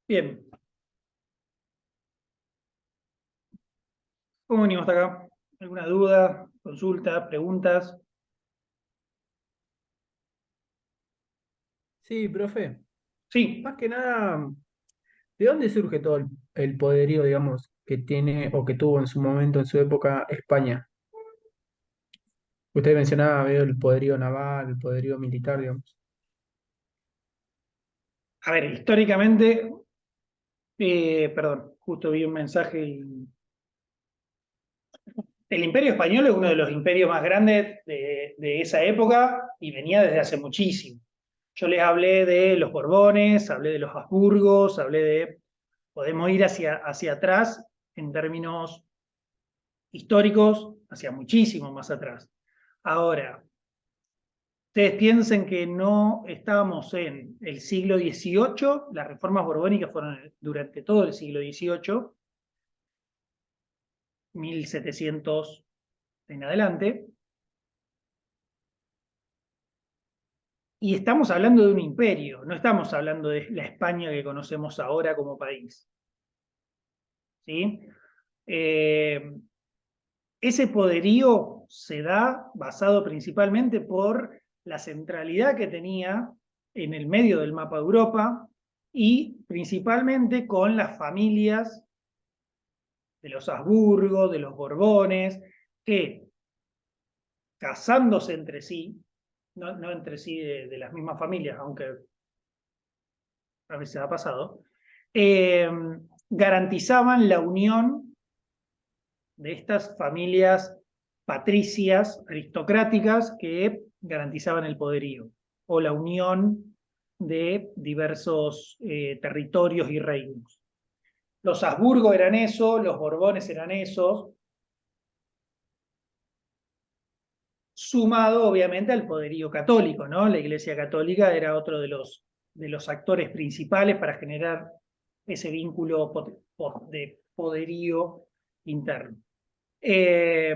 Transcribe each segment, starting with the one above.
Bien, ¿cómo venimos hasta acá? ¿Alguna duda, consulta, preguntas? Sí, profe. Sí, Más que nada, ¿de dónde surge todo el poderío, digamos, que tiene o que tuvo en su momento, en su época, España? Usted mencionaba veo, el poderío naval, el poderío militar, digamos. a ver, históricamente, perdón, justo vi un mensaje. El Imperio Español es uno de los imperios más grandes de esa época y venía desde hace muchísimo. Yo les hablé de los Borbones, hablé de los Habsburgos, hablé de... Podemos ir hacia atrás en términos históricos, hacia muchísimo más atrás. Ahora, ustedes piensen que no estábamos en el siglo XVIII, las reformas borbónicas fueron durante todo el siglo XVIII, 1700 en adelante, y estamos hablando de un imperio, no estamos hablando de la España que conocemos ahora como país. ¿Sí? Eh, Ese poderío se da basado principalmente por la centralidad que tenía en el medio del mapa de Europa y principalmente con las familias de los Habsburgo, de los Borbones, que casándose entre sí, no entre sí de las mismas familias, aunque a veces ha pasado, eh, garantizaban la unión de estas familias patricias, aristocráticas, que garantizaban el poderío, o la unión de diversos territorios y reinos. Los Habsburgo eran eso, los Borbones eran esos, sumado obviamente al poderío católico, ¿no? La Iglesia Católica era otro de los actores principales para generar ese vínculo de poderío interno. Eh,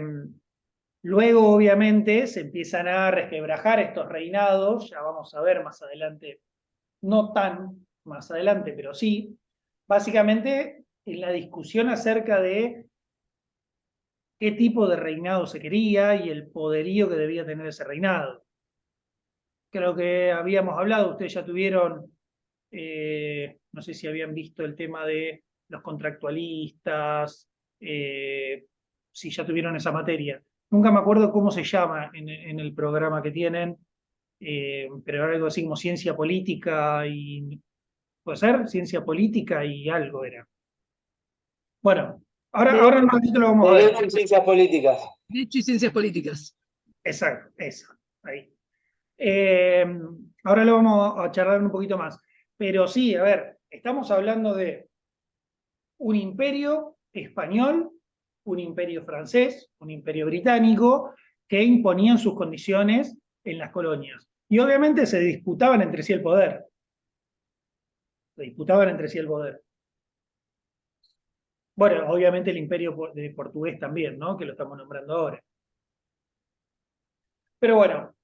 Luego, obviamente, se empiezan a resquebrajar estos reinados, ya vamos a ver más adelante, no tan más adelante, pero sí, básicamente en la discusión acerca de qué tipo de reinado se quería y el poderío que debía tener ese reinado. Creo que habíamos hablado, ustedes ya tuvieron, no sé si habían visto el tema de los contractualistas, si ya tuvieron esa materia. Nunca me acuerdo cómo se llama en el programa que tienen, pero era algo así como ciencia política y... ¿Puede ser? Ciencia política y algo era. Bueno, ahora en un ratito lo vamos a ver. Derecho y ciencias políticas. Derecho y Ciencias Políticas. Exacto, eso, ahí. Eh, Ahora lo vamos a charlar un poquito más. Pero sí, a ver, estamos hablando de un imperio español, un imperio francés, un imperio británico, que imponían sus condiciones en las colonias. Y obviamente se disputaban entre sí el poder. Se disputaban entre sí el poder. Bueno, obviamente el imperio portugués también, ¿no? Que lo estamos nombrando ahora. Pero bueno,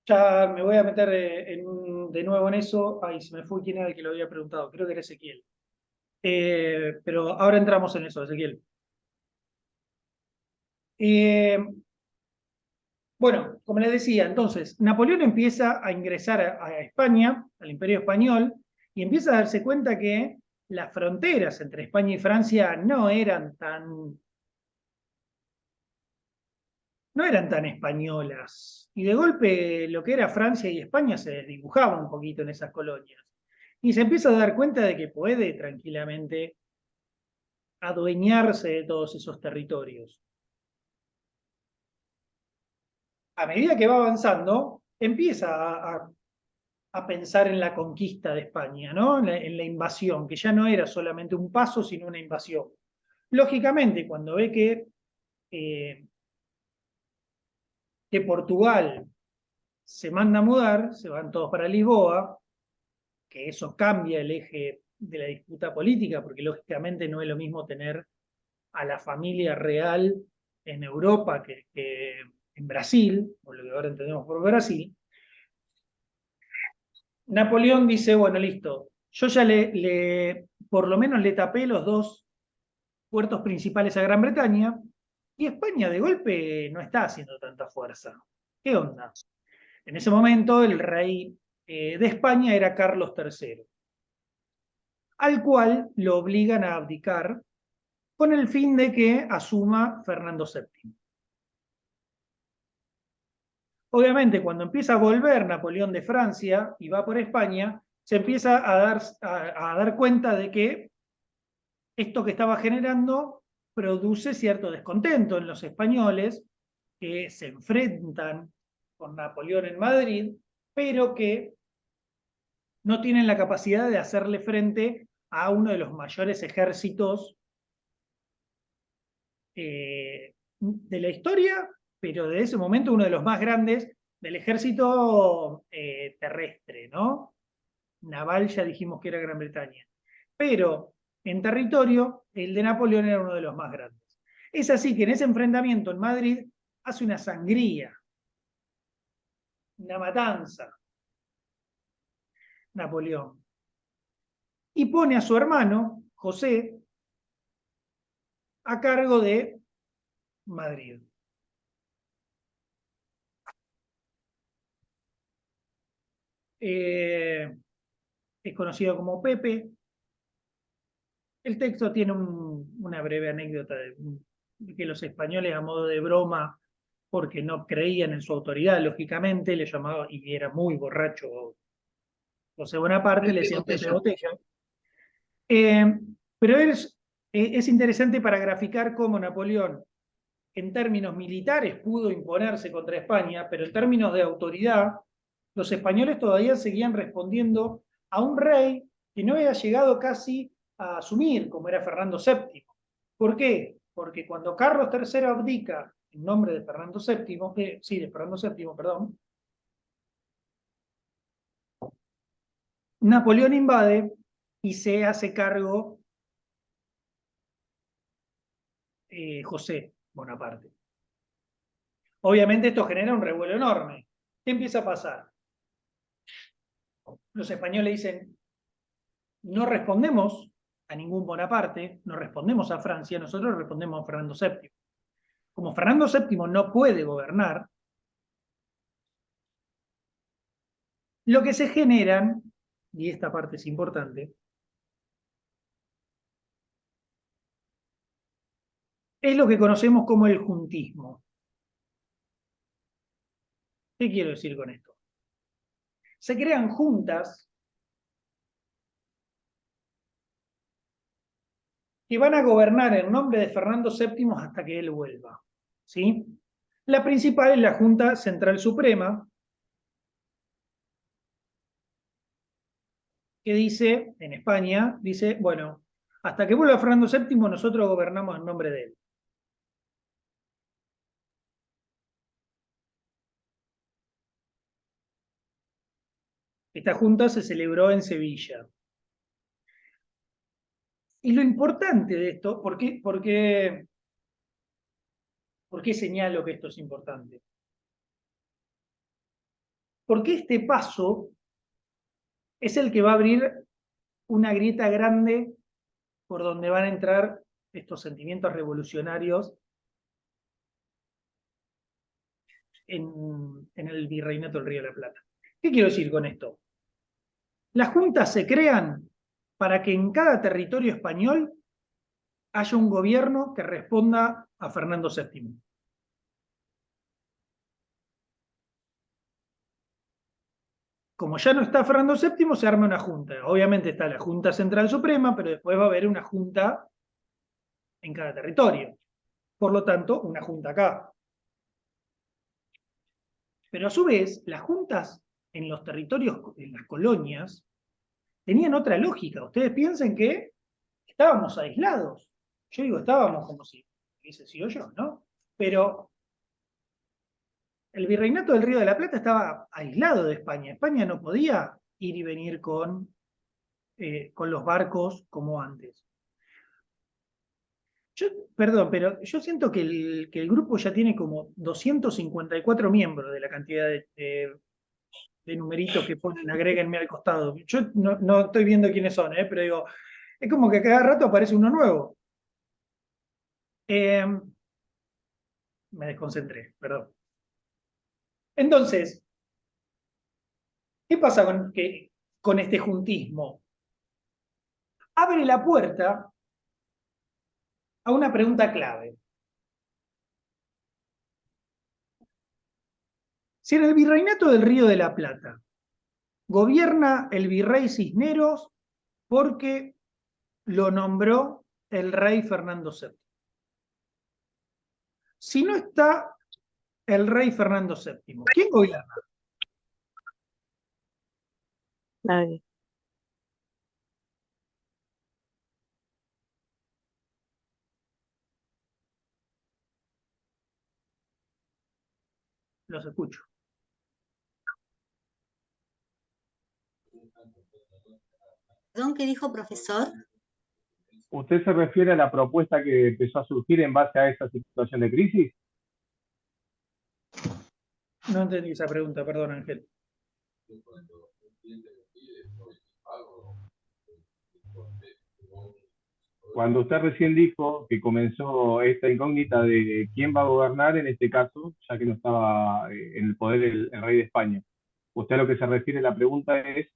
ya me voy a meter de nuevo en eso. Ay, se me fue quién era el que lo había preguntado. Creo que era Ezequiel. Pero ahora entramos en eso, Ezequiel. Eh, bueno, como les decía, entonces, Napoleón empieza a ingresar a España, al Imperio Español, y empieza a darse cuenta que las fronteras entre España y Francia no eran tan españolas. Y de golpe lo que era Francia y España se desdibujaba un poquito en esas colonias. Y se empieza a dar cuenta de que puede tranquilamente adueñarse de todos esos territorios. A medida que va avanzando, empieza a pensar en la conquista de España, ¿no? En la invasión, que ya no era solamente un paso, sino una invasión. Lógicamente, cuando ve que Portugal se manda a mudar, se van todos para Lisboa, que eso cambia el eje de la disputa política, porque lógicamente no es lo mismo tener a la familia real en Europa que en Brasil, o lo que ahora entendemos por Brasil. Napoleón dice, bueno, listo, yo ya por lo menos le tapé los dos puertos principales a Gran Bretaña, y España de golpe no está haciendo tanta fuerza. ¿Qué onda? En ese momento el rey de España era Carlos III, al cual lo obligan a abdicar con el fin de que asuma Fernando VII. Obviamente, cuando empieza a volver Napoleón de Francia y va por España, se empieza a dar cuenta de que esto que estaba generando produce cierto descontento en los españoles que se enfrentan con Napoleón en Madrid, pero que no tienen la capacidad de hacerle frente a uno de los mayores ejércitos de la historia, pero de ese momento uno de los más grandes del ejército terrestre, ¿no? Naval ya dijimos que era Gran Bretaña. Pero en territorio, el de Napoleón era uno de los más grandes. Es así que en ese enfrentamiento en Madrid hace una sangría, una matanza, Napoleón. Y pone a su hermano, José, a cargo de Madrid. Es conocido como Pepe. El texto tiene una breve anécdota de que los españoles, a modo de broma, porque no creían en su autoridad, lógicamente, le llamaban, y era muy borracho José Bonaparte, le Pepe decían Pepe Botella. Botella. Pero es interesante para graficar cómo Napoleón, en términos militares, pudo imponerse contra España, pero en términos de autoridad, los españoles todavía seguían respondiendo a un rey que no había llegado casi a asumir, como era Fernando VII. ¿Por qué? Porque cuando Carlos III abdica en nombre de Fernando VII, de Fernando VII, perdón, Napoleón invade y se hace cargo José Bonaparte. Obviamente esto genera un revuelo enorme. ¿Qué empieza a pasar? Los españoles dicen, no respondemos a ningún Bonaparte, no respondemos a Francia, nosotros respondemos a Fernando VII. Como Fernando VII no puede gobernar, lo que se generan, y esta parte es importante, es lo que conocemos como el juntismo. ¿Qué quiero decir con esto? Se crean juntas que van a gobernar en nombre de Fernando VII hasta que él vuelva. ¿Sí? La principal es la Junta Central Suprema, que dice, en España, dice, bueno, hasta que vuelva Fernando VII nosotros gobernamos en nombre de él. Esta junta se celebró en Sevilla. Y lo importante de esto, ¿por qué señalo que esto es importante? Porque este paso es el que va a abrir una grieta grande por donde van a entrar estos sentimientos revolucionarios en el virreinato del Río de la Plata. ¿Qué quiero decir con esto? Las juntas se crean para que en cada territorio español haya un gobierno que responda a Fernando VII. Como ya no está Fernando VII, se arma una junta. Obviamente está la Junta Central Suprema, pero después va a haber una junta en cada territorio. Por lo tanto, una junta acá. Pero a su vez, las juntas en los territorios, en las colonias, tenían otra lógica. Ustedes piensen que estábamos aislados. Yo digo estábamos como si hubiese sido yo, ¿no? Pero el virreinato del Río de la Plata estaba aislado de España. España no podía ir y venir con los barcos como antes. Perdón, pero yo siento que el grupo ya tiene como 254 miembros de la cantidad de numeritos que ponen, agréguenme al costado. Yo no estoy viendo quiénes son, pero digo, es como que cada rato aparece uno nuevo. Me desconcentré, perdón. Entonces, ¿qué pasa con este juntismo? Abre la puerta a una pregunta clave. Si en el virreinato del Río de la Plata gobierna el virrey Cisneros porque lo nombró el rey Fernando VII. Si no está el rey Fernando VII, ¿quién gobierna? Nadie. Los escucho. Perdón, ¿qué dijo, profesor? ¿Usted se refiere a la propuesta que empezó a surgir en base a esa situación de crisis? No entendí esa pregunta, perdón, Ángel. Cuando usted recién dijo que comenzó esta incógnita de quién va a gobernar en este caso, ya que no estaba en el poder el rey de España, usted a lo que se refiere la pregunta es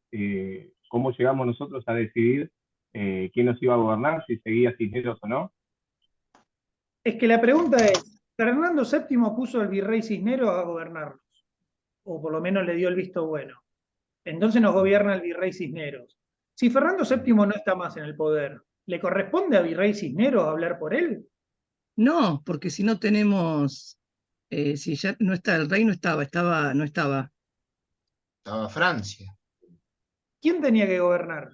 cómo llegamos nosotros a decidir quién nos iba a gobernar, si seguía Cisneros o no. Es que la pregunta es, Fernando VII puso al virrey Cisneros a gobernarnos, o por lo menos le dio el visto bueno. Entonces nos gobierna el virrey Cisneros. Si Fernando VII no está más en el poder, ¿le corresponde a virrey Cisneros hablar por él? No, porque si no tenemos, si ya no está, el rey no estaba. Estaba Francia. ¿Quién tenía que gobernar?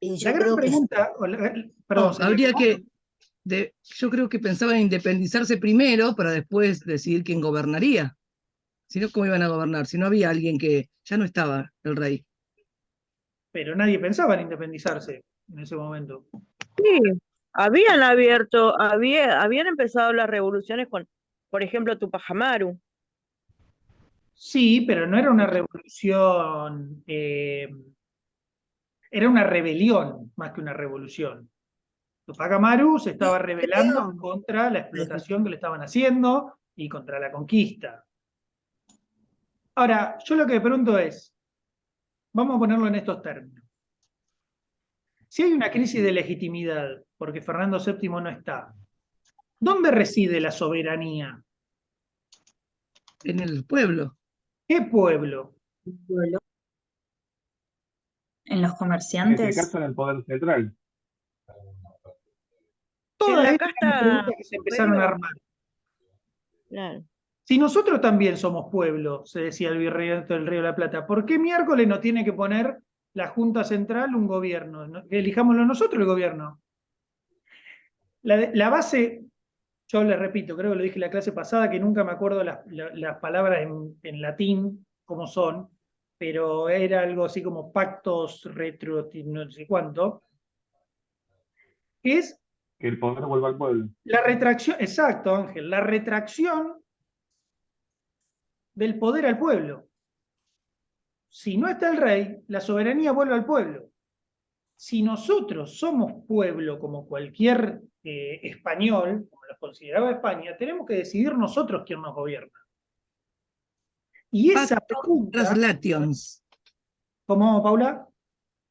Y La yo gran creo que pregunta, perdón, No, habría que, yo creo que pensaban en independizarse primero para después decidir quién gobernaría. Si no, ¿cómo iban a gobernar? Si no había alguien que ya no estaba el rey. pero nadie pensaba en independizarse en ese momento. Sí, habían empezado las revoluciones con, por ejemplo, Tupac Amaru. Sí, pero no era una revolución, era una rebelión más que una revolución. Tupac Amaru se estaba rebelando creo. contra la explotación que le estaban haciendo y contra la conquista. Ahora, yo lo que me pregunto es, vamos a ponerlo en estos términos. Si hay una crisis de legitimidad porque Fernando VII no está, ¿dónde reside la soberanía? En el pueblo. ¿Qué pueblo? Pueblo. En los En este comerciantes. caso en el poder central. Todas la estas casta son las preguntas que se empezaron a armar. Claro. Si nosotros también somos pueblo, se decía el virreinato del Río de la Plata, ¿por qué miércoles no tiene que poner la Junta Central un gobierno? Elijámoslo nosotros el gobierno. La base, yo les repito, creo que lo dije en la clase pasada, que nunca me acuerdo las palabras en latín, cómo son, pero era algo así como pactos retro, no sé cuánto, es Que el poder vuelva al pueblo. la retracción, exacto Ángel, la retracción del poder al pueblo. Si no está el rey, la soberanía vuelve al pueblo. Si nosotros somos pueblo como cualquier español, como lo consideraba España, tenemos que decidir nosotros quién nos gobierna. Y esa Pactum pregunta, translations. ¿cómo, Paula?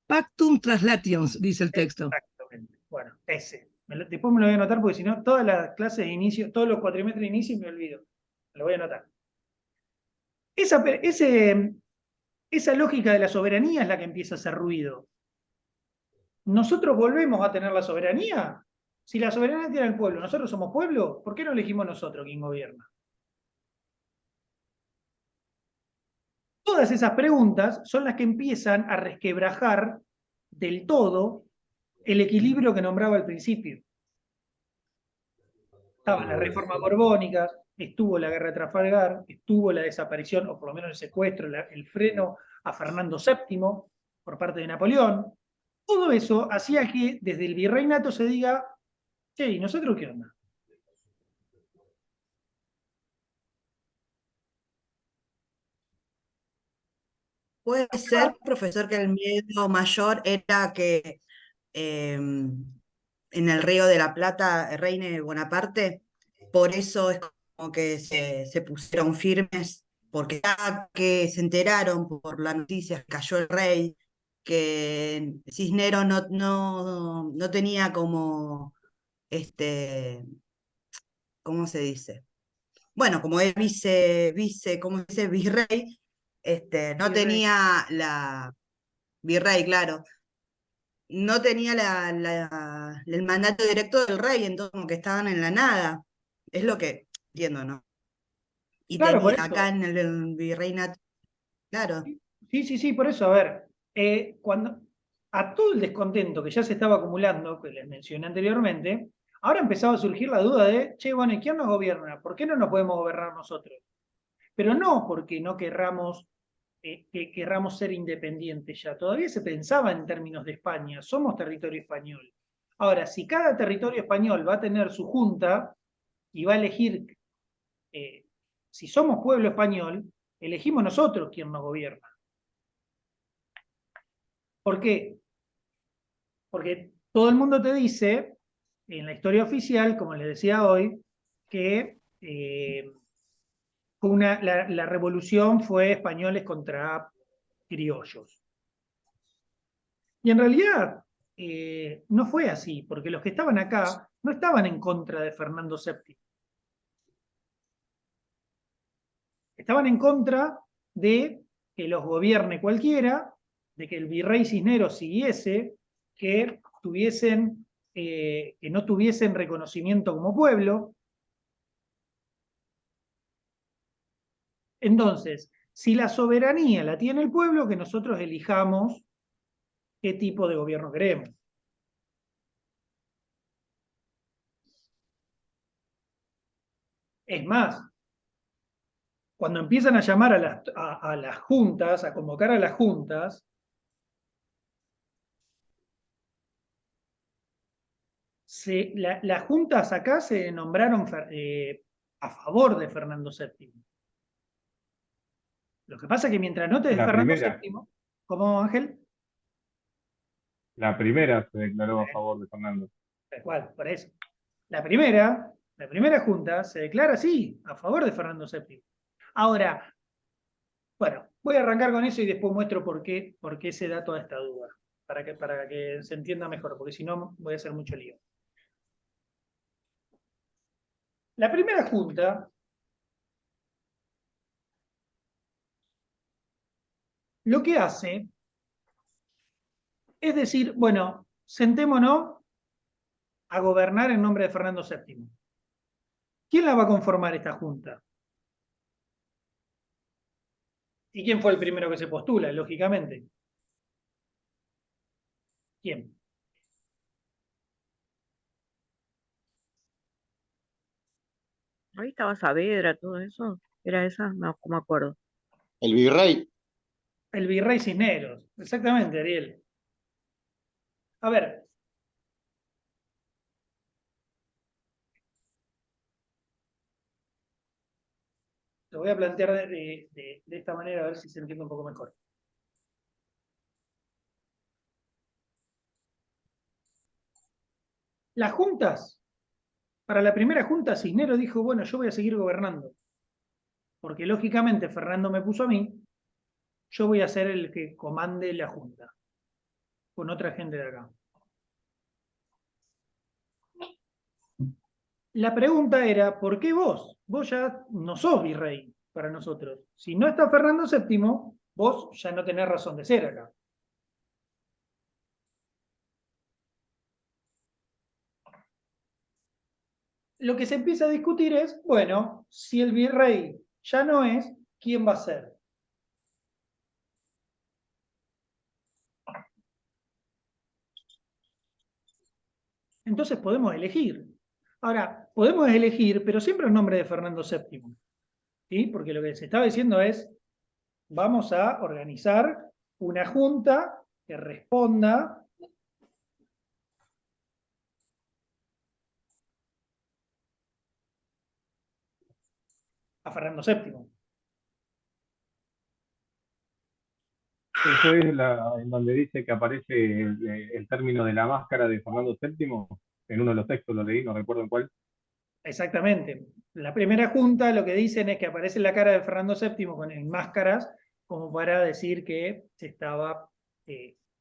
Pactum translations, dice el texto. Exactamente. Bueno, ese. Después me lo voy a anotar porque si no, todas las clases de inicio, todos los cuatrimestres de inicio me olvido. Me lo voy a anotar. Esa lógica de la soberanía es la que empieza a hacer ruido. ¿Nosotros volvemos a tener la soberanía? Si la soberanía tiene el pueblo, ¿nosotros somos pueblo? ¿Por qué no elegimos nosotros quién gobierna? Todas esas preguntas son las que empiezan a resquebrajar del todo el equilibrio que nombraba al principio. Estaban las reformas borbónicas, estuvo la guerra de Trafalgar, estuvo la desaparición, o por lo menos el secuestro, el freno a Fernando VII por parte de Napoleón. Todo eso hacía que desde el virreinato se diga, che, ¿y nosotros qué onda? Puede ser, profesor, que el miedo mayor era que en el Río de la Plata reine Bonaparte, por eso es como que se pusieron firmes, porque ya que se enteraron por la noticia que cayó el rey, que Cisneros no tenía como, ¿cómo se dice? Bueno, como es ¿cómo se dice? Virrey, no Virrey. tenía virrey, claro, no tenía el mandato directo del rey, entonces como que estaban en la nada. Es lo que entiendo, ¿no? Y Claro, por tenía acá eso. en el virreinato, claro. Sí, sí, sí, por eso, a ver, cuando a todo el descontento que ya se estaba acumulando, que les mencioné anteriormente, ahora empezaba a surgir la duda de, che, bueno, ¿y quién nos gobierna? ¿Por qué no nos podemos gobernar nosotros? Pero no porque no querramos, que querramos ser independientes ya, todavía se pensaba en términos de España, somos territorio español. Ahora, si cada territorio español va a tener su junta y va a elegir, si somos pueblo español, elegimos nosotros quién nos gobierna. ¿Por qué? Porque todo el mundo te dice, en la historia oficial, como les decía hoy, que la revolución fue españoles contra criollos. Y en realidad no fue así, porque los que estaban acá no estaban en contra de Fernando VII. Estaban en contra de que los gobierne cualquiera, de que el virrey Cisneros siguiese, que no tuviesen reconocimiento como pueblo. Entonces, si la soberanía la tiene el pueblo, que nosotros elijamos qué tipo de gobierno queremos. Es más, cuando empiezan a llamar a las juntas, a convocar a las juntas, las juntas acá se nombraron a favor de Fernando VII. Lo que pasa es que mientras no te des La Fernando primera, VII, ¿cómo, Ángel? la primera se declaró a favor de Fernando. Tal cual, por eso. La primera junta se declara así, a favor de Fernando VII. Ahora, bueno, voy a arrancar con eso y después muestro por qué se da toda esta duda, para que se entienda mejor, porque si no voy a hacer mucho lío. La primera junta lo que hace es decir, bueno, sentémonos a gobernar en nombre de Fernando VII. ¿Quién la va a conformar esta junta? ¿Y quién fue el primero que se postula, lógicamente? ¿Quién? Ahí estaba Saavedra, todo eso. ¿Era esa? No me acuerdo. El virrey. El virrey Cisneros. Exactamente, Ariel. A ver. Lo voy a plantear de esta manera a ver si se entiende un poco mejor. Las juntas, para la primera junta, Cisneros dijo, bueno, yo voy a seguir gobernando, porque lógicamente Fernando me puso a mí, yo voy a ser el que comande la junta, con otra gente de acá. La pregunta era, ¿por qué vos? Vos ya no sos virrey para nosotros. Si no está Fernando VII, vos ya no tenés razón de ser acá. Lo que se empieza a discutir es, bueno, si el virrey ya no es, ¿quién va a ser? Entonces podemos elegir. Ahora, podemos elegir, pero siempre en nombre de Fernando VII. ¿Sí? Porque lo que se estaba diciendo es, vamos a organizar una junta que responda a Fernando VII. Eso es en donde dice que aparece el término de la máscara de Fernando VII. En uno de los textos lo leí, no recuerdo en cuál. Exactamente. La primera junta lo que dicen es que aparece la cara de Fernando VII con máscaras como para decir que se estaba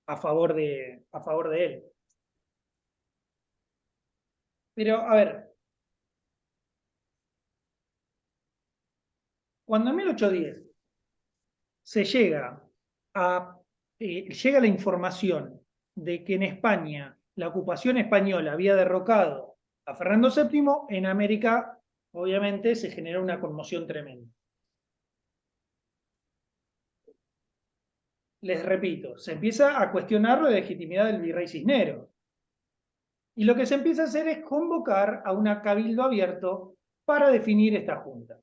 a favor de él. Pero, a ver, cuando en 1810 se llega la información de que en España la ocupación española había derrocado a Fernando VII, en América obviamente se generó una conmoción tremenda. Les repito, se empieza a cuestionar la legitimidad del virrey Cisneros. Y lo que se empieza a hacer es convocar a un cabildo abierto para definir esta junta.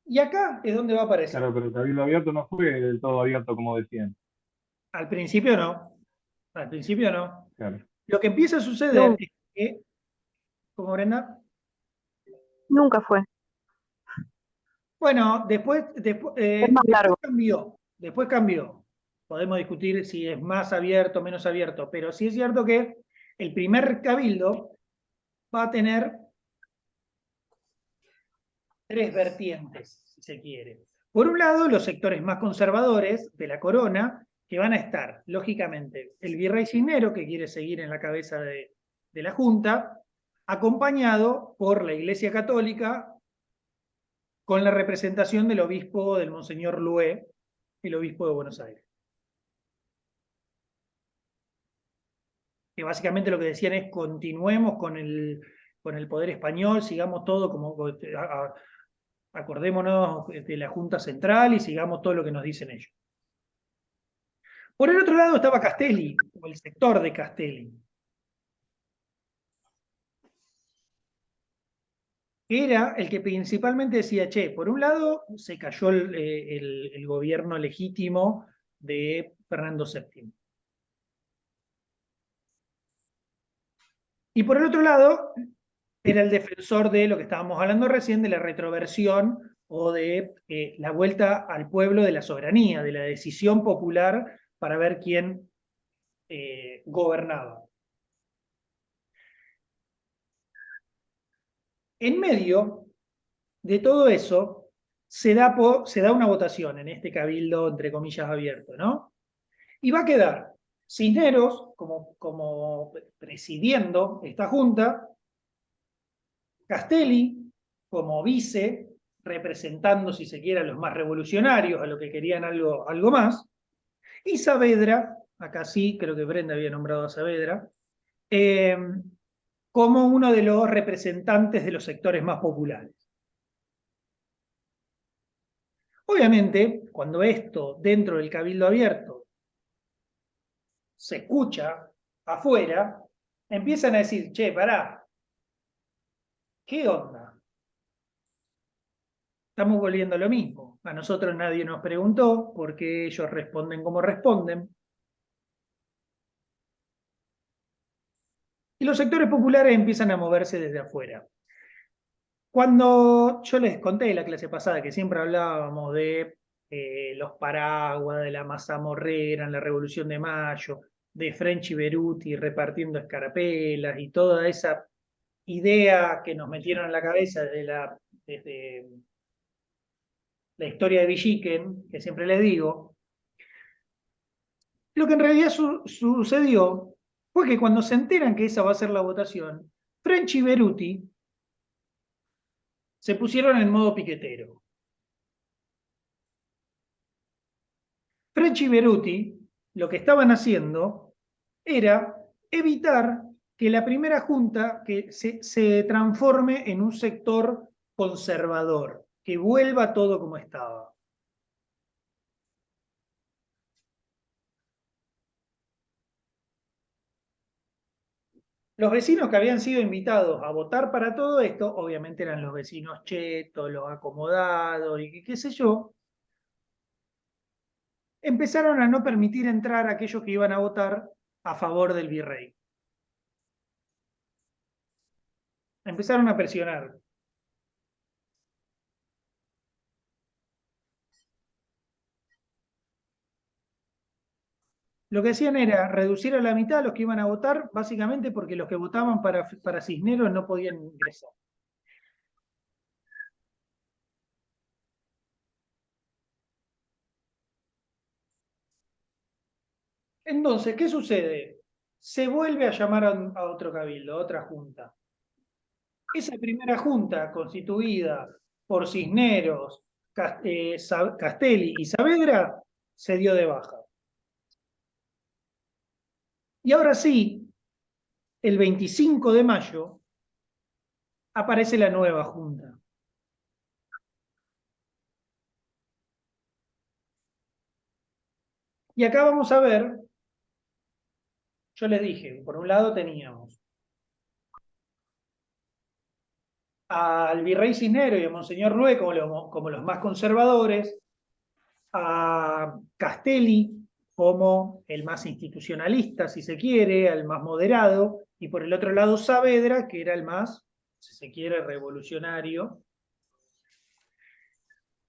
Y acá es donde va a aparecer. Claro, pero el cabildo abierto no fue del todo abierto como decían. Al principio no. Al principio no. Claro. Lo que empieza a suceder No, es que, como Brenda, nunca fue. bueno, después Es más largo. cambió. Después cambió. Podemos discutir si es más abierto o menos abierto, pero sí es cierto que el primer cabildo va a tener tres vertientes, si se quiere. Por un lado, los sectores más conservadores de la corona, que van a estar, lógicamente, el virrey Cisneros, que quiere seguir en la cabeza de la Junta, acompañado por la Iglesia Católica, con la representación del obispo del Monseñor Lué, el obispo de Buenos Aires. Que básicamente lo que decían es continuemos con el poder español, sigamos todo como acordémonos de la Junta Central y sigamos todo lo que nos dicen ellos. Por el otro lado estaba Castelli, o el sector de Castelli. Era el que principalmente decía, che, por un lado se cayó el gobierno legítimo de Fernando VII. Y por el otro lado, era el defensor de lo que estábamos hablando recién, de la retroversión o de la vuelta al pueblo de la soberanía, de la decisión popular para ver quién gobernaba. En medio de todo eso, se da una votación en este cabildo, entre comillas, abierto, ¿no? Y va a quedar Cisneros como presidiendo esta junta, Castelli como vice, representando, si se quiere, a los más revolucionarios, a los que querían algo más, y Saavedra, acá sí, creo que Brenda había nombrado a Saavedra, como uno de los representantes de los sectores más populares. Obviamente, cuando esto dentro del cabildo abierto se escucha afuera, empiezan a decir, che, pará, ¿qué onda? Estamos volviendo a lo mismo. A nosotros nadie nos preguntó por qué ellos responden como responden. Y los sectores populares empiezan a moverse desde afuera. Cuando yo les conté en la clase pasada que siempre hablábamos de los paraguas, de la mazamorrera en la Revolución de Mayo, de French y Beruti repartiendo escarapelas y toda esa idea que nos metieron en la cabeza desde la historia de Villiquen, que siempre les digo, lo que en realidad sucedió fue que cuando se enteran que esa va a ser la votación, French y Beruti se pusieron en modo piquetero. French y Beruti lo que estaban haciendo era evitar que la primera junta que se transforme en un sector conservador, que vuelva todo como estaba. Los vecinos que habían sido invitados a votar para todo esto, obviamente eran los vecinos chetos, los acomodados y qué sé yo, empezaron a no permitir entrar a aquellos que iban a votar a favor del virrey. Empezaron a presionar. Lo que hacían era reducir a la mitad a los que iban a votar, básicamente porque los que votaban para Cisneros no podían ingresar. Entonces, ¿qué sucede? Se vuelve a llamar a otro cabildo, a otra junta. Esa primera junta, constituida por Cisneros, Castelli y Saavedra, se dio de baja. Y ahora sí, el 25 de mayo, aparece la nueva junta. Y acá vamos a ver, yo les dije, por un lado teníamos al virrey Cisneros y a Monseñor Lué como los más conservadores, a Castelli como el más institucionalista, si se quiere, el más moderado, y por el otro lado Saavedra, que era el más, si se quiere, revolucionario.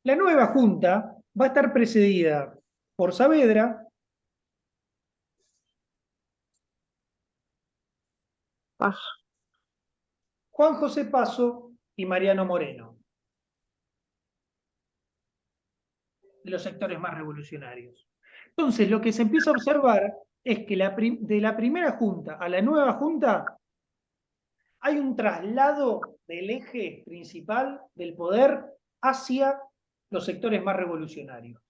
La nueva junta va a estar precedida por Saavedra, Paso. Juan José Paso y Mariano Moreno, de los sectores más revolucionarios. Entonces, lo que se empieza a observar es que de la primera junta a la nueva junta hay un traslado del eje principal del poder hacia los sectores más revolucionarios.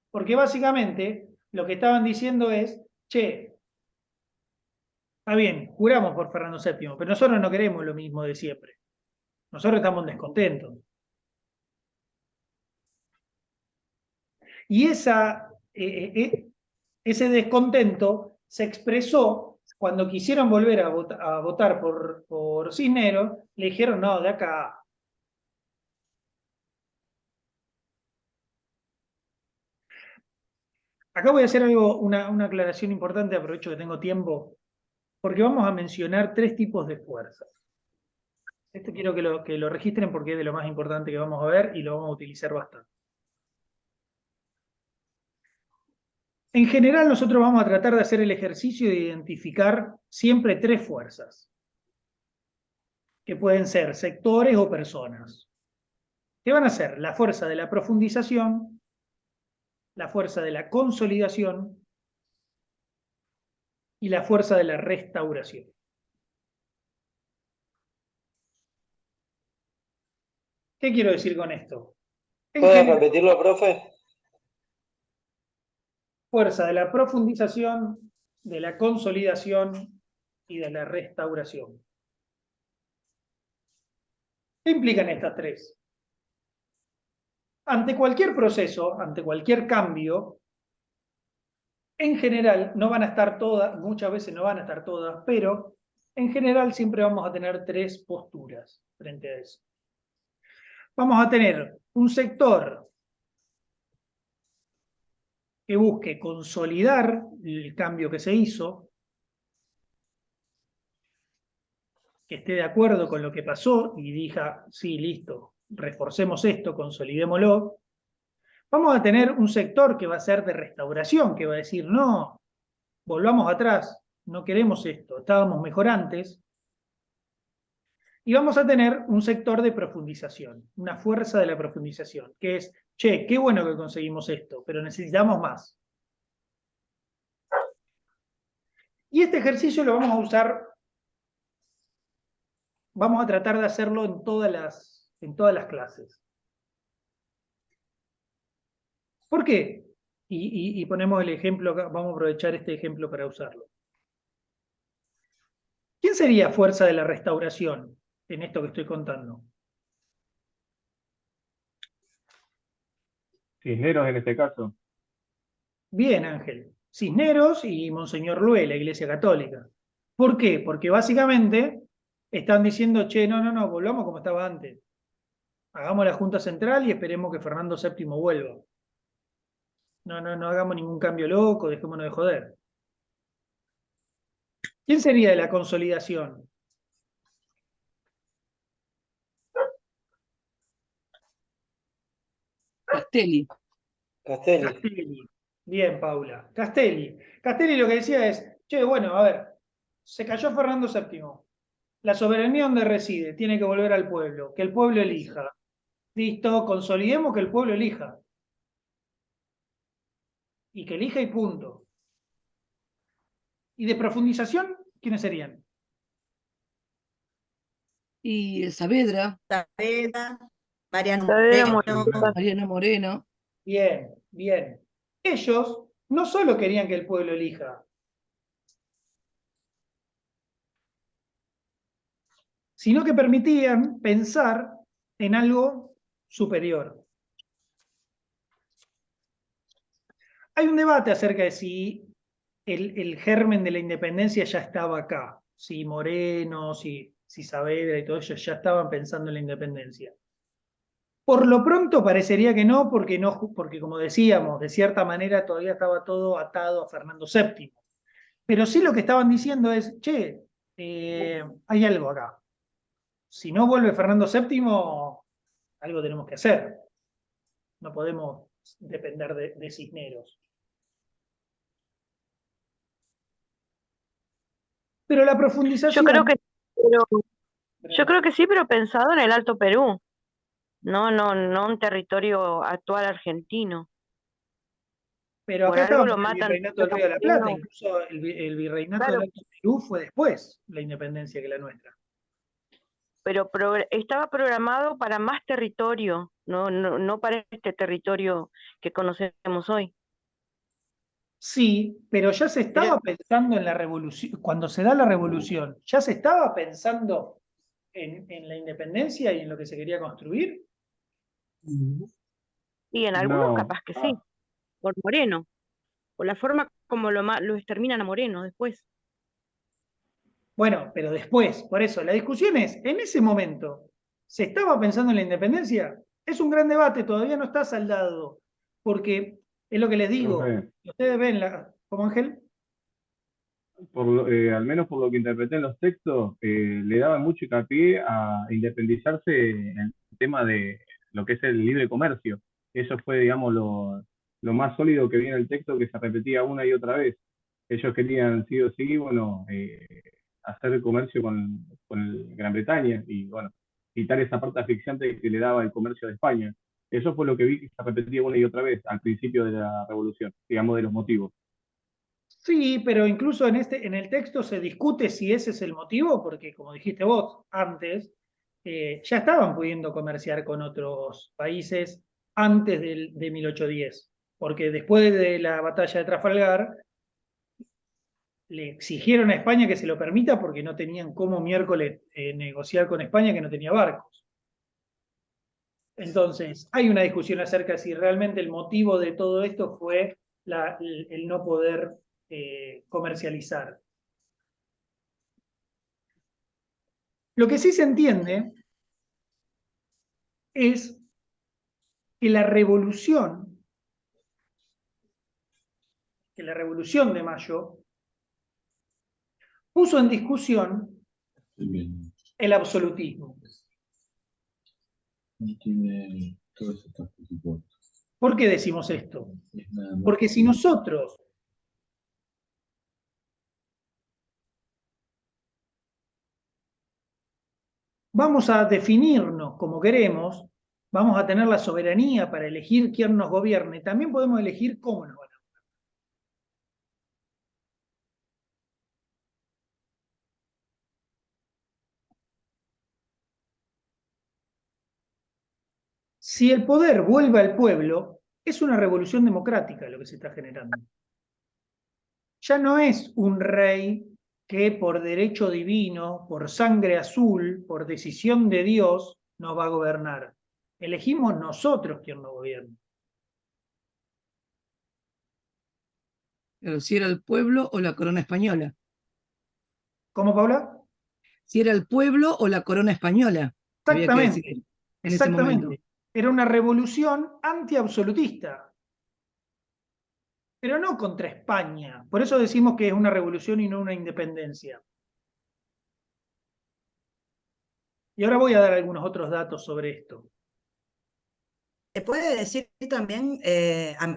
Porque básicamente lo que estaban diciendo es, che, está bien, juramos por Fernando VII, pero nosotros no queremos lo mismo de siempre. Nosotros estamos descontentos. Y ese descontento se expresó cuando quisieron volver a votar por Cisneros, le dijeron, no, de acá. Acá voy a hacer una aclaración importante, aprovecho que tengo tiempo, porque vamos a mencionar 3 tipos de fuerzas. Esto quiero que lo registren porque es de lo más importante que vamos a ver y lo vamos a utilizar bastante. En general, nosotros vamos a tratar de hacer el ejercicio de identificar siempre 3 fuerzas, que pueden ser sectores o personas. ¿Qué van a ser? La fuerza de la profundización, la fuerza de la consolidación y la fuerza de la restauración. ¿Qué quiero decir con esto? ¿Puedes repetirlo, profe? Fuerza de la profundización, de la consolidación y de la restauración. ¿Qué implican estas 3? Ante cualquier proceso, ante cualquier cambio, en general no van a estar todas, muchas veces no van a estar todas, pero en general siempre vamos a tener 3 posturas frente a eso. Vamos a tener un sector que busque consolidar el cambio que se hizo, que esté de acuerdo con lo que pasó y diga, sí, listo, reforcemos esto, consolidémoslo. Vamos a tener un sector que va a ser de restauración, que va a decir, no, volvamos atrás, no queremos esto, estábamos mejor antes. Y vamos a tener un sector de profundización, una fuerza de la profundización, que es, che, qué bueno que conseguimos esto, pero necesitamos más. Y este ejercicio lo vamos a usar, vamos a tratar de hacerlo en todas las clases. ¿Por qué? Y ponemos el ejemplo acá, vamos a aprovechar este ejemplo para usarlo. ¿Quién sería fuerza de la restauración en esto que estoy contando? Cisneros en este caso. Bien, Ángel. Cisneros y Monseñor Lué, la Iglesia Católica. ¿Por qué? Porque básicamente están diciendo, che, no, volvamos como estaba antes. Hagamos la Junta Central y esperemos que Fernando VII vuelva. No hagamos ningún cambio loco, dejémonos de joder. ¿Quién sería de la consolidación? Castelli. Castelli. Castelli. Bien, Paula. Castelli. Castelli lo que decía es, che, bueno, a ver, se cayó Fernando VII. La soberanía donde reside tiene que volver al pueblo, que el pueblo elija. Listo, consolidemos que el pueblo elija. Y que elija y punto. ¿Y de profundización? ¿Quiénes serían? Y Saavedra, Saavedra, Mariano Saavedra Moreno. Mariano Moreno. Bien, bien. Ellos no solo querían que el pueblo elija, sino que permitían pensar en algo superior. Hay un debate acerca de si el germen de la independencia ya estaba acá, si Moreno, si Saavedra y todo ellos ya estaban pensando en la independencia. Por lo pronto parecería que no, porque como decíamos, de cierta manera todavía estaba todo atado a Fernando VII. Pero sí lo que estaban diciendo es, che, hay algo acá. Si no vuelve Fernando VII, algo tenemos que hacer. No podemos depender de Cisneros. Pero la profundización... Yo creo que sí, pero pensado en el Alto Perú, no un territorio actual argentino. Pero Por acá algo estábamos lo en el matan virreinato del los Río de la Plata, chilenos. incluso el virreinato Claro, del Alto Perú fue después la independencia que la nuestra. pero estaba programado para más territorio, no para este territorio que conocemos hoy. Sí, pero ya se estaba pensando en la revolución, cuando se da la revolución, ya se estaba pensando en la independencia y en lo que se quería construir. Y en algunos No, capaz que sí, por Moreno, por la forma como lo exterminan a Moreno después. Bueno, pero después, por eso, la discusión es, en ese momento, ¿se estaba pensando en la independencia? Es un gran debate, todavía no está saldado, porque es lo que les digo, profe, ustedes ven, ¿cómo Ángel? al menos por lo que interpreté en los textos, le daban mucho hincapié a independizarse en el tema de lo que es el libre comercio. Eso fue, digamos, lo más sólido que viene en el texto, que se repetía una y otra vez. Ellos querían, sí o sí, bueno, hacer comercio con Gran Bretaña y, bueno, quitar esa parte asfixiante que le daba el comercio de España. Eso fue lo que vi que se repetía una y otra vez al principio de la revolución, digamos, de los motivos. Sí, pero incluso en el texto se discute si ese es el motivo, porque como dijiste vos antes, ya estaban pudiendo comerciar con otros países antes de 1810, porque después de la batalla de Trafalgar le exigieron a España que se lo permita porque no tenían cómo miércoles negociar con España que no tenía barcos. Entonces, hay una discusión acerca de si realmente el motivo de todo esto fue el no poder comercializar. Lo que sí se entiende es que la revolución de Mayo puso en discusión el absolutismo. ¿Por qué decimos esto? Porque si nosotros vamos a definirnos como queremos, vamos a tener la soberanía para elegir quién nos gobierne, también podemos elegir cómo nos van a gobernar. Si el poder vuelve al pueblo, es una revolución democrática lo que se está generando. Ya no es un rey que por derecho divino, por sangre azul, por decisión de Dios, nos va a gobernar. Elegimos nosotros quién nos gobierna. Pero si era el pueblo o la corona española. ¿Cómo, Paula? Si era el pueblo o la corona española. Había que decir Exactamente, en ese momento. exactamente. Era una revolución antiabsolutista, pero no contra España. Por eso decimos que es una revolución y no una independencia. Y ahora voy a dar algunos otros datos sobre esto. ¿Se puede decir también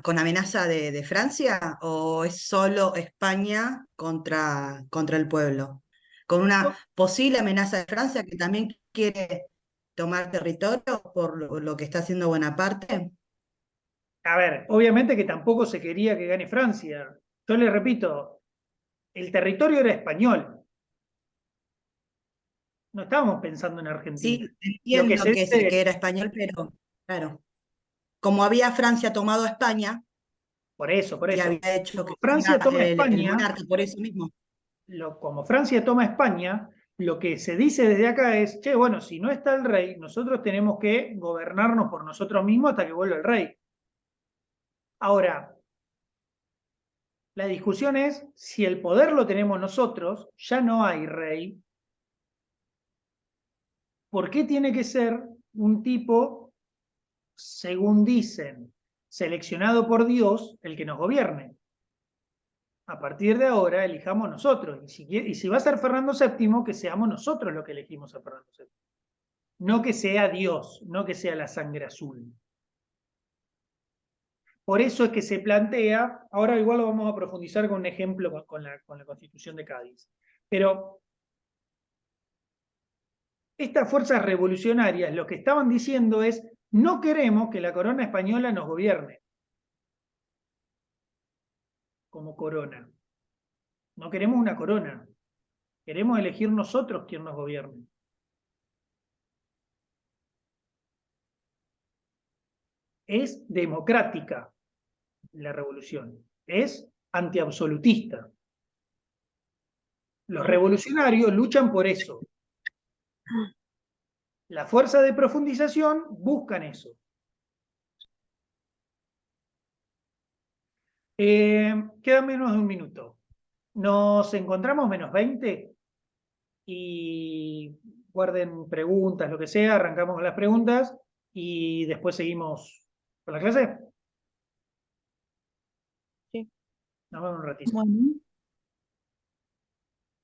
con amenaza de Francia o es solo España contra el pueblo? Con una posible amenaza de Francia que también quiere tomar territorio por lo que está haciendo Bonaparte. A ver, obviamente que tampoco se quería que gane Francia. Yo le repito, el territorio era español. No estábamos pensando en Argentina. Sí, Lo que entiendo se que dice, era español, pero claro, como había Francia tomado España por eso, y había hecho que como Francia fuera toma el España, monarca, por eso mismo. como Francia toma España, lo que se dice desde acá es, che, bueno, si no está el rey, nosotros tenemos que gobernarnos por nosotros mismos hasta que vuelva el rey. Ahora, la discusión es, si el poder lo tenemos nosotros, ya no hay rey, ¿por qué tiene que ser un tipo, según dicen, seleccionado por Dios, el que nos gobierne? A partir de ahora, elijamos nosotros. Y si va a ser Fernando VII, que seamos nosotros los que elegimos a Fernando VII. No que sea Dios, no que sea la sangre azul. Por eso es que se plantea, ahora igual lo vamos a profundizar con un ejemplo con la Constitución de Cádiz, pero estas fuerzas revolucionarias lo que estaban diciendo es, no queremos que la corona española nos gobierne como corona. No queremos una corona, queremos elegir nosotros quién nos gobierne. Es democrática la revolución, es antiabsolutista. Los revolucionarios luchan por eso. La fuerza de profundización buscan eso. Queda menos de un minuto. Nos encontramos -20 y guarden preguntas, lo que sea, arrancamos con las preguntas y después seguimos con la clase. Sí. Nos vemos un ratito. Bueno.